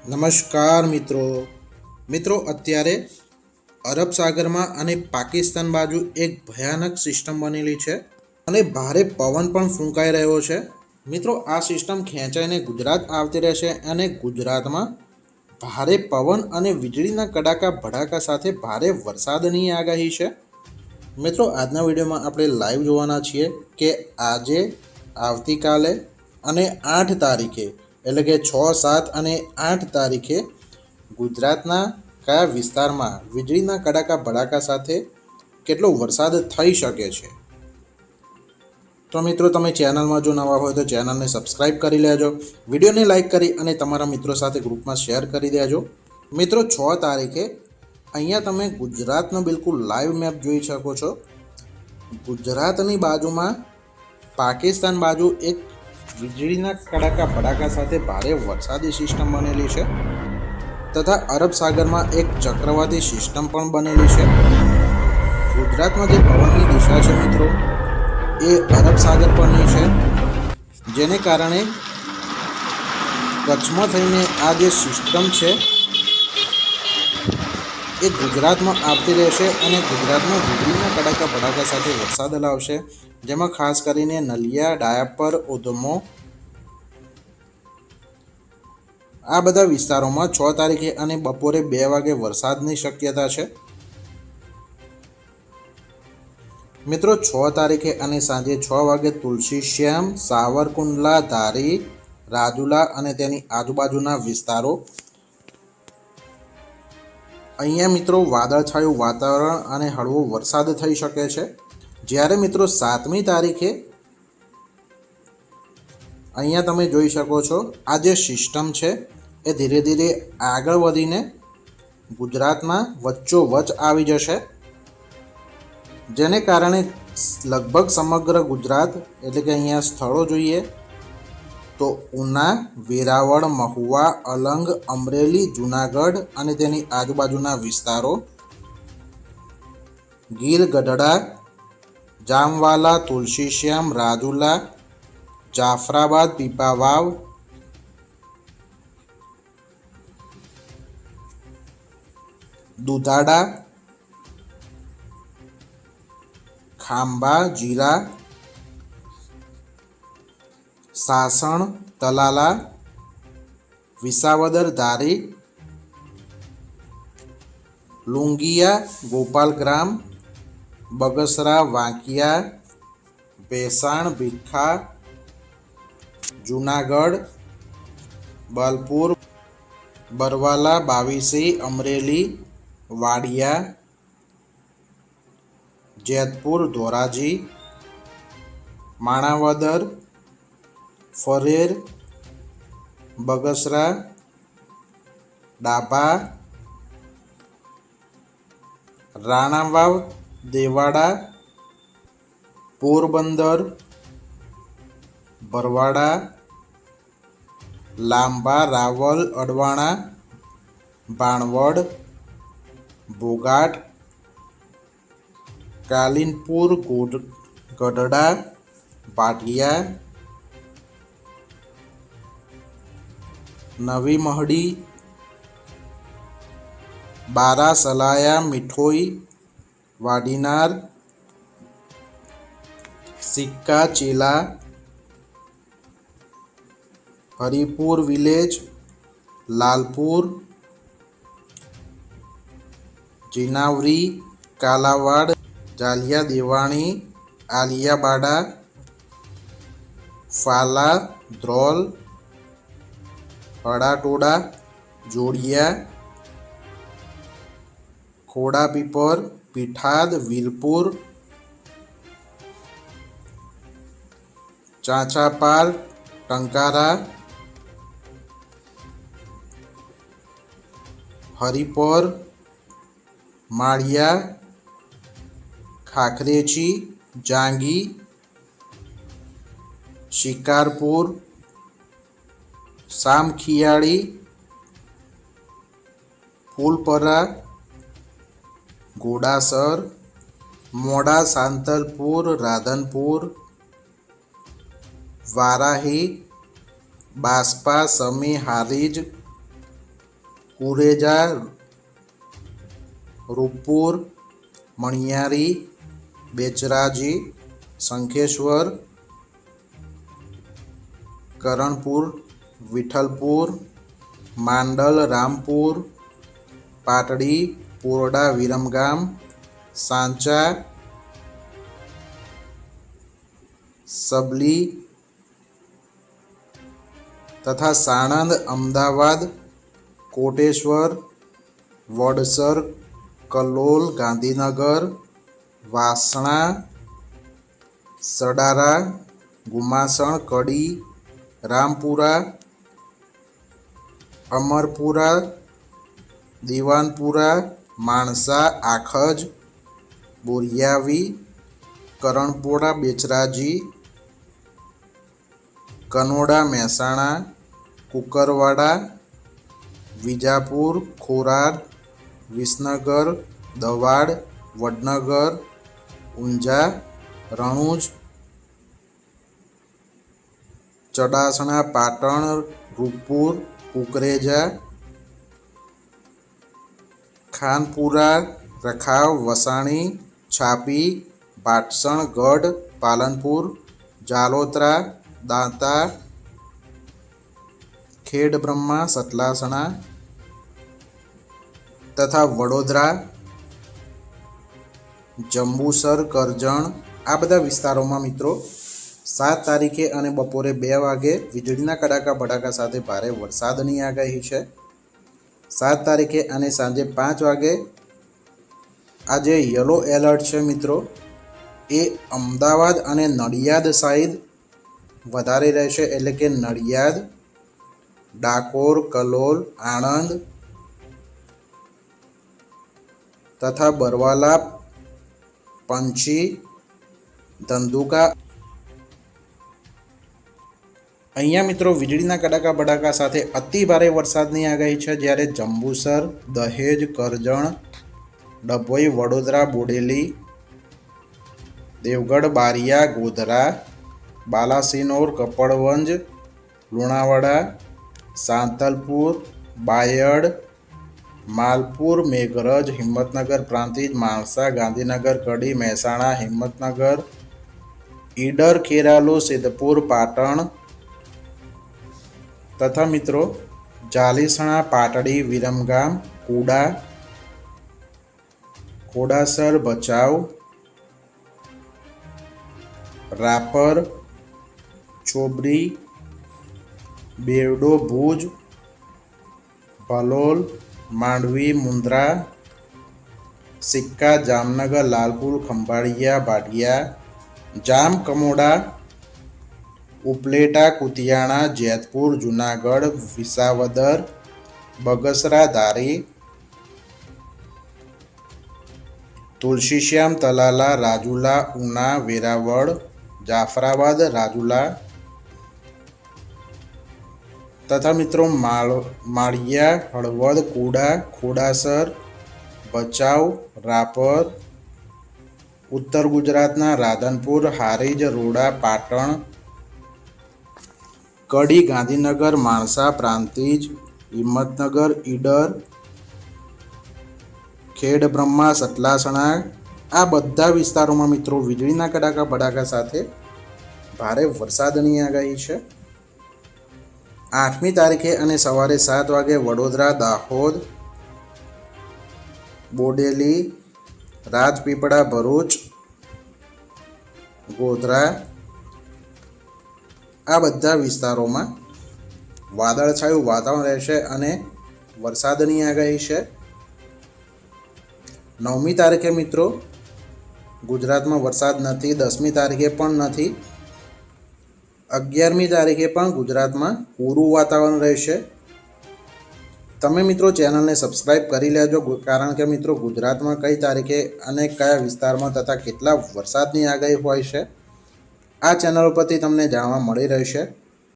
નમસ્કાર મિત્રો અત્યારે અરબ સાગરમાં અને પાકિસ્તાન બાજુ એક ભયાનક સિસ્ટમ બનેલી છે અને ભારે પવન પણ ફૂંકાઈ રહ્યો છે। મિત્રો આ સિસ્ટમ ખેંચાઈને ગુજરાત આવતી રહેશે અને ગુજરાતમાં ભારે પવન અને વીજળીના કડાકા ભડાકા સાથે ભારે વરસાદની આગાહી છે। મિત્રો આજના વિડીયોમાં આપણે લાઈવ જોવાના છીએ કે આજે આવતીકાલે અને 8 તારીખે એટલે કે 6, 7 અને 8 તારીખે ગુજરાતના કયા વિસ્તારમાં વીજળીના કડાકા ભડાકા સાથે કેટલો વરસાદ થઈ શકે છે। તો મિત્રો તમે ચેનલમાં જો નવા હોય તો ચેનલને સબસ્ક્રાઇબ કરી લેજો, વિડીયોને લાઇક કરી અને તમારા મિત્રો સાથે ગ્રુપમાં શેર કરી દેજો। મિત્રો 6 તારીખે અહીંયા તમે ગુજરાતનો બિલકુલ લાઈવ મેપ જોઈ શકો છો। ગુજરાતની બાજુમાં પાકિસ્તાન બાજુ એક વીજળીના કડાકા ભડાકા સાથે ભારે વરસાદી સિસ્ટમ બનેલી છે તથા અરબ સાગરમાં એક ચક્રવાતી સિસ્ટમ પણ બનેલી છે। ગુજરાતમાં જે પવનની દિશા છે મિત્રો એ અરબ સાગર પરની છે, જેને કારણે કચ્છમાં થઈને આ જે સિસ્ટમ છે એ ગુજરાતમાં આવતી રહેશે અને ગુજરાતમાં વીજળીના કડાકા ભડાકા સાથે વરસાદ લાવશે, જેમાં ખાસ કરીને નલિયા, ડાયાપર, ઉધમો આ બધા વિસ્તારોમાં 6 તારીખે અને બપોરે 2 વાગે વરસાદની શક્યતા છે। મિત્રો 6 તારીખે અને સાંજે 6 વાગે તુલસીશ્યામ, સાવરકુંડલા, ધારી, રાજુલા અને તેની આજુબાજુના વિસ્તારો અહીંયા મિત્રો વાદળછાયું વાતાવરણ અને હળવો વરસાદ થઈ શકે છે। જ્યારે મિત્રો 7મી તારીખે અહીંયા તમે જોઈ શકો છો આ જે સિસ્ટમ છે એ ધીરે ધીરે આગળ વધીને ગુજરાતમાં વચ્ચોવચ આવી જશે, જેને કારણે લગભગ સમગ્ર ગુજરાત એટલે કે અહીંયા સ્થળો જોઈએ તો ઉના, વેરાવળ, મહુવા, અલંગ, અમરેલી, જૂનાગઢ અને તેની આજુબાજુના વિસ્તારો, ગીર ગઢડા, જામવાલા, તુલસીશ્યામ, રાજુલા, જાફરાબાદ, પીપાવાવ, દુધાડા, ખાંભા, જીરા, સાસણ, તલાલા, વિસાવદર, ધારી, લુંગિયા, ગોપાલગ્રામ, બગસરા, વાંકિયા, ભેસાણ, ભીખા, જૂનાગઢ, બલપુર, બરવાલા, બાવીસી, અમરેલી, વાડિયા, જેતપુર, ધોરાજી, માણાવદર, ફરેર, બગસરા, ડાભા, રાણાવાવ, દેવાડા, પોરબંદર, બરવાડા, લાંબા, રાવલ, અડવાણા, ભાણવડ, ભોગાટ, કાલિનપુર, ગઢડા, ભાટિયા, નવી મહડી, બારા સલાયા, મીઠોઈ, વાડીનાર, સિક્કા, ચેલા, હરિપુર વિલેજ, લાલપુર, જીનાવરી, કાલાવાડ, જાલિયા દેવાણી, આલિયાબાડા, ફાલા, ધ્રોલ, હડાટોડા, જોડિયા, ખોડાપીપર, પીઠાદ, વિલપુર, ચાંચાપાર, ટંકારા, હરિપર, માળિયા, ખાખરેચી, જાંગી, શિકારપુર, સામખિયાળી, ફૂલપરા, ઘોડાસર, મોડા, સાંતલપુર, રાધનપુર, વારાહી, બાસ્પા, સમી, હારીજ, કુરેજા, રૂપપુર, મણિયારી, બેચરાજી, શંખેશ્વર, કરણપુર, વિઠ્ઠલપુર, માંડલ, રામપુર, પાટડી, પોરડા, વિરમગામ, સાંચા, સબલી તથા સાણંદ, અમદાવાદ, કોટેશ્વર, વડસર, કલોલ, ગાંધીનગર, વાસણા, સડારા, ગુમાસણ, કડી, રામપુરા, અમરપુરા, દીવાનપુરા, માણસા, આખજ, બોરિયાવી, કરણપોડા, બેચરાજી, કનોડા, મહેસાણા, કુકરવાડા, વિજાપુર, ખોરાર, વિસનગર, દવાડ, વડનગર, ઊંઝા, રણુજ, ચડાસણા, પાટણ, રૂપપુર, કુકરેજા, ખાનપુરા, રખાવ, વસાણી, છાપી, ભાટસણ, ગઢ, પાલનપુર, જાલોત્રા, દાંતા, ખેડબ્રહ્મા, સતલાસણા તથા વડોદરા, જંબુસર, કરજણ આ બધા વિસ્તારોમાં મિત્રો 7 તારીખે અને બપોરે 2 વાગે વીજળીના કડાકા ભડાકા સાથે ભારે વરસાદની આગાહી છે. 7 તારીખે અને સાંજે 5 વાગે આજે યલો એલર્ટ છે મિત્રો, એ અમદાવાદ અને નડિયાદ સાઈડ વધારે રહેશે, એટલે કે નડિયાદ, ડાકોર, કલોલ, આણંદ તથા બરવાલા, પંછી, ધંધુકા. અહીંયા મિત્રો વીજળીના કડાકા ભડાકા સાથે અતિ ભારે વરસાદની આગાહી છે. જ્યારે જંબુસર, દહેજ, કરજણ, ડભોઈ, વડોદરા, બોડેલી, દેવગઢ, બારિયા, ગોધરા, બાલાસિનોર, કપડવંજ, લુણાવાડા, સાંતલપુર, બાયડ, માલપુર, મેઘરજ, હિંમતનગર પ્રાંતિજ, માણસા, ગાંધીનગર, કડી, મહેસાણા, હિંમતનગર, ઈડર, ખેરાલુ, સિદ્ધપુર, પાટણ તથા મિત્રો જાલીસણા, પાટડી, વિરમગામ, કુડા, ખોડાસર, ભચાઉ, રાપર, ચોબરી, બેવડો, ભુજ, ભલોલ, માંડવી, મુન્દ્રા, સિક્કા, જામનગર, લાલપુર, ખંભાળિયા, ભાટિયા, જામકમોડા, ઉપલેટા, કુતિયાણા, જેતપુર, જુનાગઢ, વિસાવદર, બગસરા, ધારી, તુલસીશ્યામ, તલાલા, રાજુલા, ઉના, વેરાવળ, જાફરાબાદ, રાજુલા તથા મિત્રો માળિયા, હળવદ, કુડા, ખોડાસર, ભચાઉ, રાપર, ઉત્તર ગુજરાતના રાધનપુર, હારીજ, રોડા, પાટણ, કડી, ગાંધીનગર, માણસા, પ્રાંતિજ, હિંમતનગર, ઈડર, ખેડબ્રહ્મા, સતલાસણા આ બધા વિસ્તારોમાં મિત્રો વીજળીના કડાકા ભડાકા સાથે ભારે વરસાદની આગાહી છે. 8મી તારીખે અને સવારે 7 વાગે વડોદરા, દાહોદ, બોડેલી, રાજપીપળા, ભરૂચ, ગોધરા આ બધા વિસ્તારોમાં વાદળછાયું વાતાવરણ રહેશે અને વરસાદની આગાહી છે. 9મી તારીખે મિત્રો ગુજરાતમાં વરસાદ નથી, 10મી તારીખે પણ નથી, 11મી તારીખે પણ ગુજરાતમાં પૂરું વાતાવરણ રહેશે. તમે મિત્રો ચેનલને સબસ્ક્રાઈબ કરી લેજો, કારણ કે મિત્રો ગુજરાતમાં કઈ તારીખે અને કયા વિસ્તારમાં તથા કેટલા વરસાદની આગાહી હોય છે આ ચેનલ પરથી તમને જાણવા મળી રહેશે.